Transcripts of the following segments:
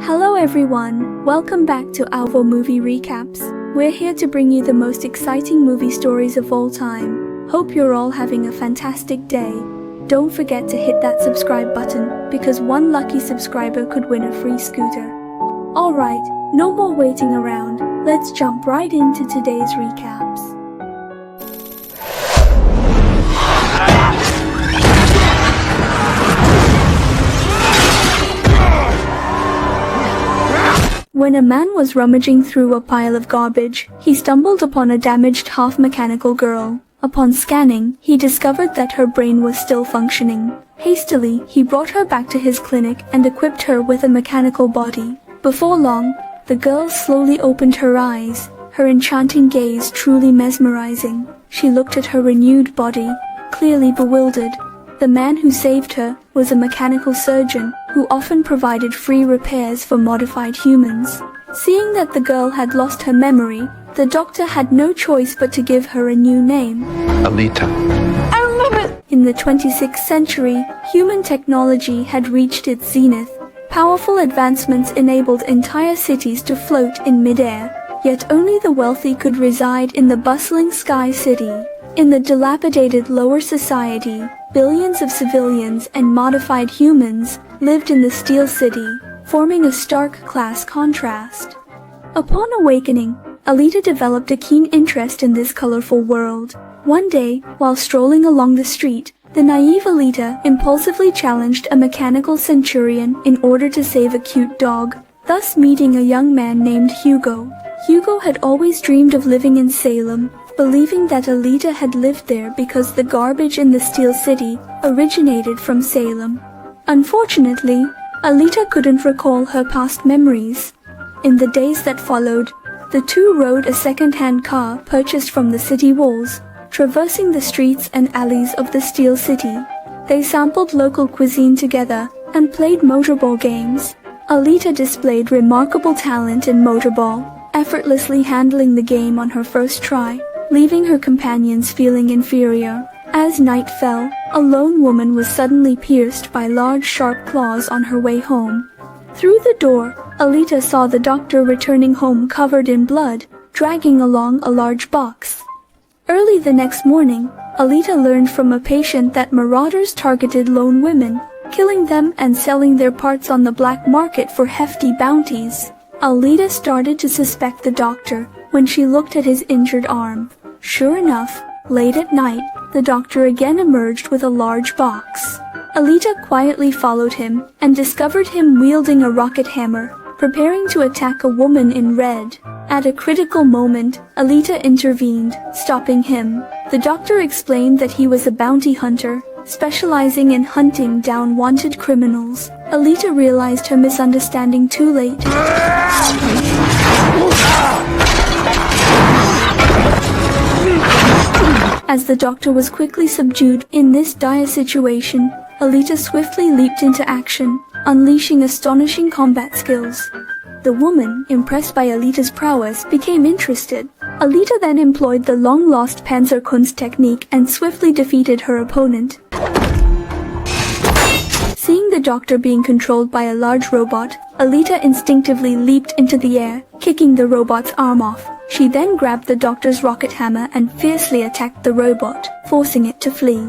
Hello everyone, welcome back to Alvo Movie Recaps. We're here to bring you the most exciting movie stories of all time. Hope you're all having a fantastic day. Don't forget to hit that subscribe button, because one lucky subscriber could win a free scooter. Alright, no more waiting around, let's jump right into today's recaps. When a man was rummaging through a pile of garbage, he stumbled upon a damaged half-mechanical girl. Upon scanning, he discovered that her brain was still functioning. Hastily, he brought her back to his clinic and equipped her with a mechanical body. Before long, the girl slowly opened her eyes, her enchanting gaze truly mesmerizing. She looked at her renewed body, clearly bewildered. The man who saved her was a mechanical surgeon who often provided free repairs for modified humans. Seeing that the girl had lost her memory, the doctor had no choice but to give her a new name. Alita. I love it! In the 26th century, human technology had reached its zenith. Powerful advancements enabled entire cities to float in midair, yet only the wealthy could reside in the bustling Sky City. In the dilapidated lower society, billions of civilians and modified humans lived in the Steel City, forming a stark class contrast. Upon awakening, Alita developed a keen interest in this colorful world. One day, while strolling along the street, the naive Alita impulsively challenged a mechanical centurion in order to save a cute dog, thus meeting a young man named Hugo. Hugo had always dreamed of living in Salem, believing that Alita had lived there because the garbage in the Steel City originated from Salem. Unfortunately, Alita couldn't recall her past memories. In the days that followed, the two rode a second-hand car purchased from the city walls, traversing the streets and alleys of the Steel City. They sampled local cuisine together and played motorball games. Alita displayed remarkable talent in motorball, effortlessly handling the game on her first try, leaving her companions feeling inferior. As night fell, a lone woman was suddenly pierced by large sharp claws on her way home. Through the door, Alita saw the doctor returning home covered in blood, dragging along a large box. Early the next morning, Alita learned from a patient that marauders targeted lone women, killing them and selling their parts on the black market for hefty bounties. Alita started to suspect the doctor when she looked at his injured arm. Sure enough, late at night, the doctor again emerged with a large box. Alita quietly followed him and discovered him wielding a rocket hammer, preparing to attack a woman in red. At a critical moment, Alita intervened, stopping him. The doctor explained that he was a bounty hunter, specializing in hunting down wanted criminals. Alita realized her misunderstanding too late. As the doctor was quickly subdued in this dire situation, Alita swiftly leaped into action, unleashing astonishing combat skills. The woman, impressed by Alita's prowess, became interested. Alita then employed the long-lost Panzerkunst technique and swiftly defeated her opponent. Seeing the doctor being controlled by a large robot, Alita instinctively leaped into the air, kicking the robot's arm off. She then grabbed the doctor's rocket hammer and fiercely attacked the robot, forcing it to flee.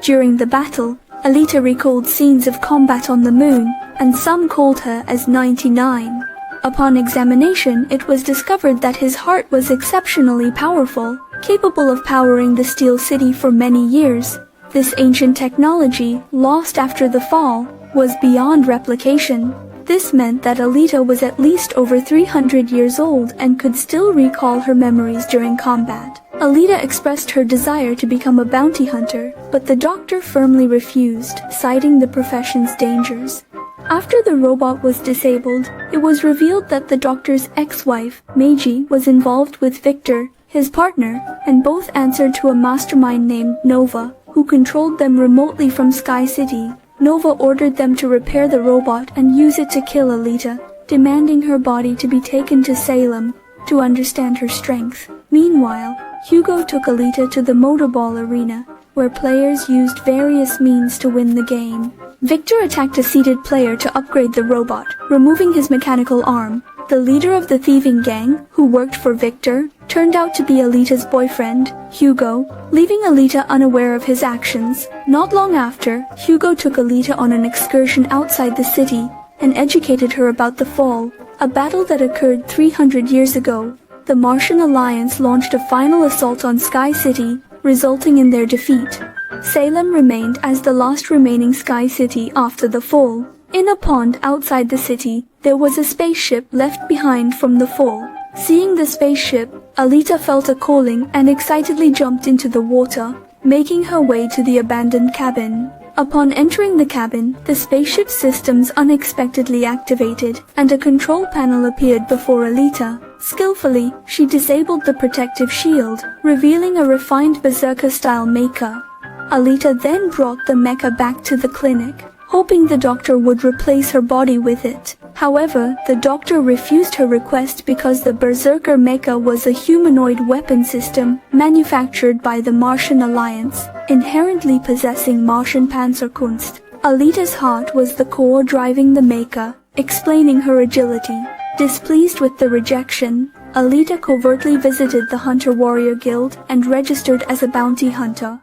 During the battle, Alita recalled scenes of combat on the moon, and some called her as 99. Upon examination, it was discovered that his heart was exceptionally powerful, capable of powering the Steel City for many years. This ancient technology, lost after the fall, was beyond replication. This meant that Alita was at least over 300 years old and could still recall her memories during combat. Alita expressed her desire to become a bounty hunter, but the doctor firmly refused, citing the profession's dangers. After the robot was disabled, it was revealed that the doctor's ex-wife, Meiji, was involved with Victor, his partner, and both answered to a mastermind named Nova, who controlled them remotely from Sky City. Nova ordered them to repair the robot and use it to kill Alita, demanding her body to be taken to Salem to understand her strength. Meanwhile, Hugo took Alita to the motorball arena, where players used various means to win the game. Victor attacked a seated player to upgrade the robot, removing his mechanical arm. The leader of the thieving gang, who worked for Victor, turned out to be Alita's boyfriend, Hugo, leaving Alita unaware of his actions. Not long after, Hugo took Alita on an excursion outside the city and educated her about the Fall, a battle that occurred 300 years ago. The Martian Alliance launched a final assault on Sky City, resulting in their defeat. Salem remained as the last remaining Sky City after the Fall. In a pond outside the city, there was a spaceship left behind from the Fall. Seeing the spaceship, Alita felt a calling and excitedly jumped into the water, making her way to the abandoned cabin. Upon entering the cabin, the spaceship's systems unexpectedly activated, and a control panel appeared before Alita. Skillfully, she disabled the protective shield, revealing a refined berserker-style mecha. Alita then brought the mecha back to the clinic, hoping the doctor would replace her body with it. However, the doctor refused her request because the Berserker Mecha was a humanoid weapon system manufactured by the Martian Alliance, inherently possessing Martian Panzerkunst. Alita's heart was the core driving the mecha, explaining her agility. Displeased with the rejection, Alita covertly visited the Hunter-Warrior Guild and registered as a bounty hunter.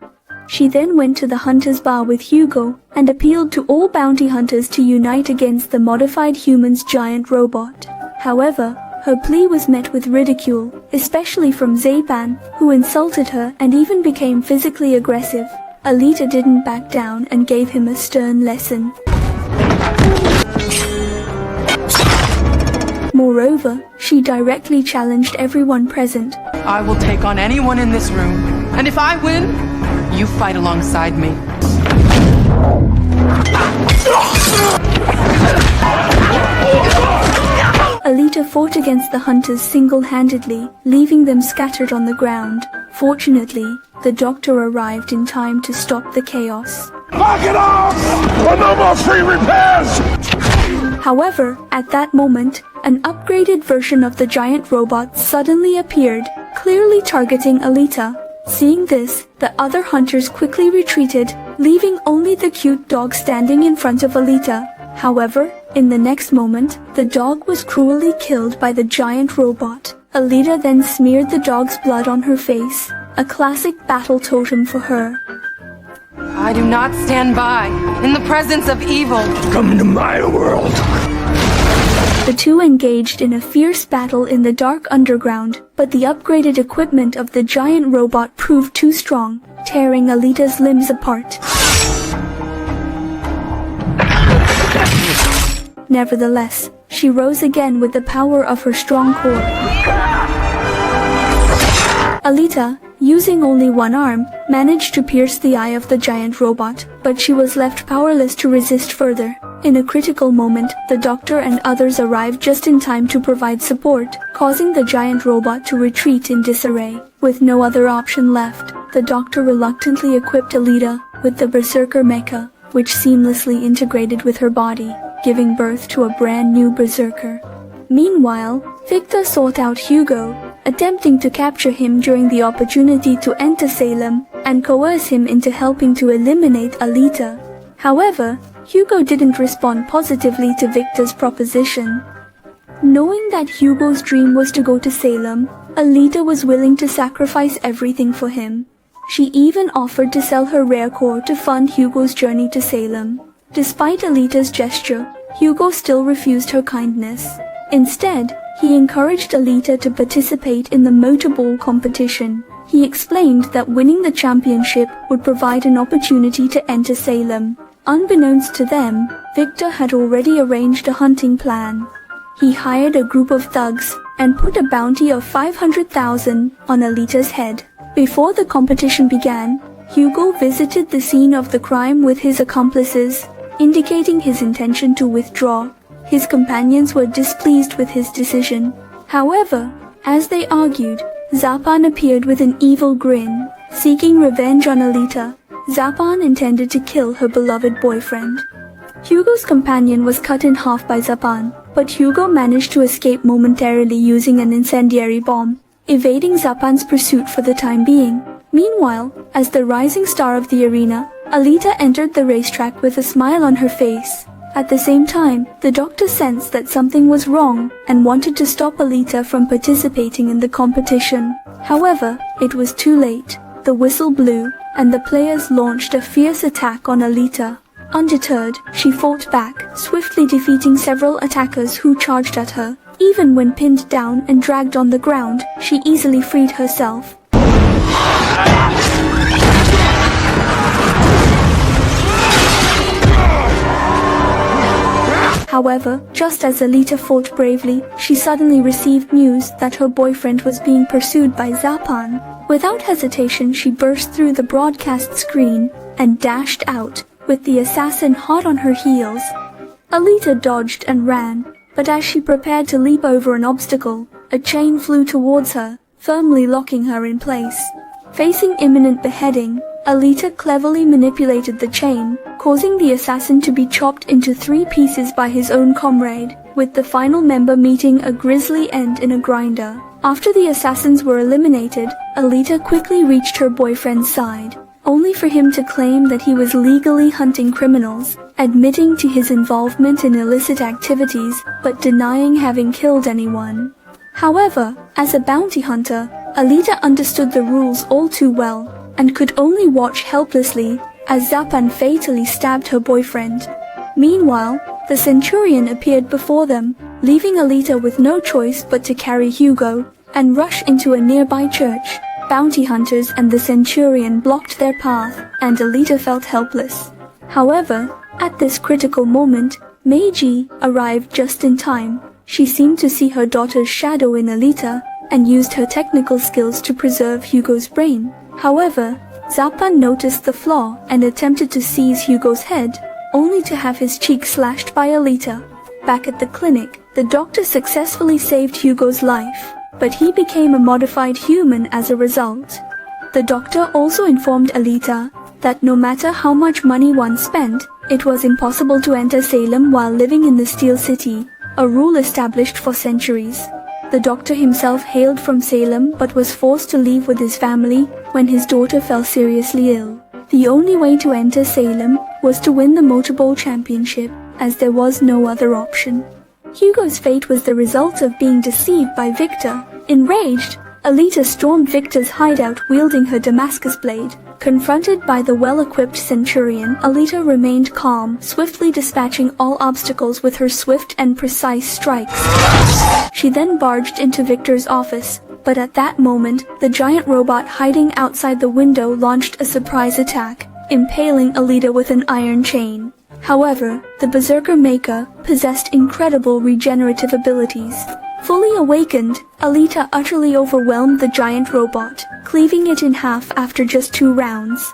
She then went to the Hunter's Bar with Hugo and appealed to all bounty hunters to unite against the modified human's giant robot. However, her plea was met with ridicule, especially from Zapan, who insulted her and even became physically aggressive. Alita didn't back down and gave him a stern lesson. Moreover, she directly challenged everyone present. I will take on anyone in this room, and if I win, you fight alongside me. Alita fought against the hunters single-handedly, leaving them scattered on the ground. Fortunately, the doctor arrived in time to stop the chaos. Knock it off! Or no more free repairs! However, at that moment, an upgraded version of the giant robot suddenly appeared, clearly targeting Alita. Seeing this, the other hunters quickly retreated, leaving only the cute dog standing in front of Alita. However, in the next moment, the dog was cruelly killed by the giant robot. Alita then smeared the dog's blood on her face, a classic battle totem for her. I do not stand by in the presence of evil. Come to my world. The two engaged in a fierce battle in the dark underground, but the upgraded equipment of the giant robot proved too strong, tearing Alita's limbs apart. Nevertheless, she rose again with the power of her strong core. Alita, using only one arm, managed to pierce the eye of the giant robot, but she was left powerless to resist further. In a critical moment, the doctor and others arrived just in time to provide support, causing the giant robot to retreat in disarray. With no other option left, the doctor reluctantly equipped Alita with the Berserker Mecha, which seamlessly integrated with her body, giving birth to a brand new Berserker. Meanwhile, Victor sought out Hugo, attempting to capture him during the opportunity to enter Salem and coerce him into helping to eliminate Alita. However, Hugo didn't respond positively to Victor's proposition. Knowing that Hugo's dream was to go to Salem, Alita was willing to sacrifice everything for him. She even offered to sell her rare core to fund Hugo's journey to Salem. Despite Alita's gesture, Hugo still refused her kindness. Instead, he encouraged Alita to participate in the Motorball competition. He explained that winning the championship would provide an opportunity to enter Salem. Unbeknownst to them, Victor had already arranged a hunting plan. He hired a group of thugs and put a bounty of 500,000 on Alita's head. Before the competition began, Hugo visited the scene of the crime with his accomplices, indicating his intention to withdraw. His companions were displeased with his decision. However, as they argued, Zapan appeared with an evil grin. Seeking revenge on Alita, Zapan intended to kill her beloved boyfriend. Hugo's companion was cut in half by Zapan, but Hugo managed to escape momentarily using an incendiary bomb, evading Zapan's pursuit for the time being. Meanwhile, as the rising star of the arena, Alita entered the racetrack with a smile on her face. At the same time, the doctor sensed that something was wrong and wanted to stop Alita from participating in the competition. However, it was too late. The whistle blew, and the players launched a fierce attack on Alita. Undeterred, she fought back, swiftly defeating several attackers who charged at her. Even when pinned down and dragged on the ground, she easily freed herself. However, just as Alita fought bravely, she suddenly received news that her boyfriend was being pursued by Zapan. Without hesitation, she burst through the broadcast screen and dashed out, with the assassin hot on her heels. Alita dodged and ran, but as she prepared to leap over an obstacle, a chain flew towards her, firmly locking her in place. Facing imminent beheading, Alita cleverly manipulated the chain, causing the assassin to be chopped into 3 pieces by his own comrade, with the final member meeting a grisly end in a grinder. After the assassins were eliminated, Alita quickly reached her boyfriend's side, only for him to claim that he was legally hunting criminals, admitting to his involvement in illicit activities but denying having killed anyone. However, as a bounty hunter, Alita understood the rules all too well, and could only watch helplessly as Zapan fatally stabbed her boyfriend. Meanwhile, the Centurion appeared before them, leaving Alita with no choice but to carry Hugo and rush into a nearby church. Bounty hunters and the Centurion blocked their path, and Alita felt helpless. However, at this critical moment, Meiji arrived just in time. She seemed to see her daughter's shadow in Alita and used her technical skills to preserve Hugo's brain. However, Zapan noticed the flaw and attempted to seize Hugo's head, only to have his cheek slashed by Alita. Back at the clinic, the doctor successfully saved Hugo's life, but he became a modified human as a result. The doctor also informed Alita that no matter how much money one spent, it was impossible to enter Salem while living in the Steel City, a rule established for centuries. The doctor himself hailed from Salem but was forced to leave with his family when his daughter fell seriously ill. The only way to enter Salem was to win the Motor Bowl Championship, as there was no other option. Hugo's fate was the result of being deceived by Victor. Enraged, Alita stormed Victor's hideout wielding her Damascus blade. Confronted by the well-equipped Centurion, Alita remained calm, swiftly dispatching all obstacles with her swift and precise strikes. She then barged into Victor's office, but at that moment, the giant robot hiding outside the window launched a surprise attack, impaling Alita with an iron chain. However, the Berserker Maker possessed incredible regenerative abilities. Fully awakened, Alita utterly overwhelmed the giant robot, cleaving it in half after just 2 rounds.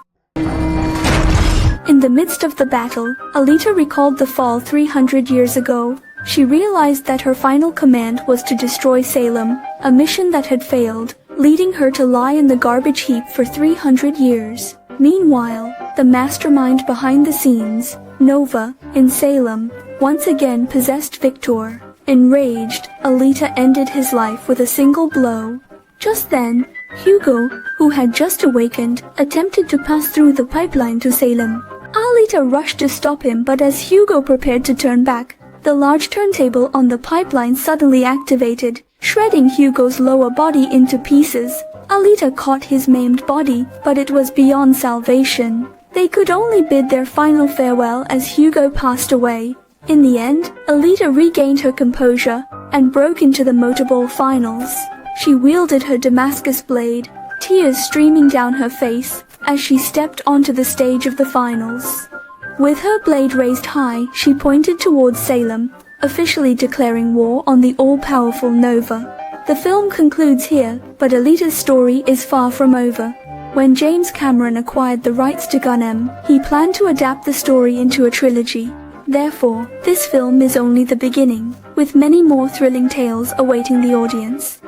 In the midst of the battle, Alita recalled the fall 300 years ago. She realized that her final command was to destroy Salem, a mission that had failed, leading her to lie in the garbage heap for 300 years. Meanwhile, the mastermind behind the scenes, Nova, in Salem, once again possessed Victor. Enraged, Alita ended his life with a single blow. Just then, Hugo, who had just awakened, attempted to pass through the pipeline to Salem. Alita rushed to stop him, but as Hugo prepared to turn back, the large turntable on the pipeline suddenly activated, shredding Hugo's lower body into pieces. Alita caught his maimed body, but it was beyond salvation. They could only bid their final farewell as Hugo passed away. In the end, Alita regained her composure and broke into the Motor Bowl finals. She wielded her Damascus blade, tears streaming down her face as she stepped onto the stage of the finals. With her blade raised high, she pointed towards Salem, officially declaring war on the all-powerful Nova. The film concludes here, but Alita's story is far from over. When James Cameron acquired the rights to Gun M, he planned to adapt the story into a trilogy. Therefore, this film is only the beginning, with many more thrilling tales awaiting the audience.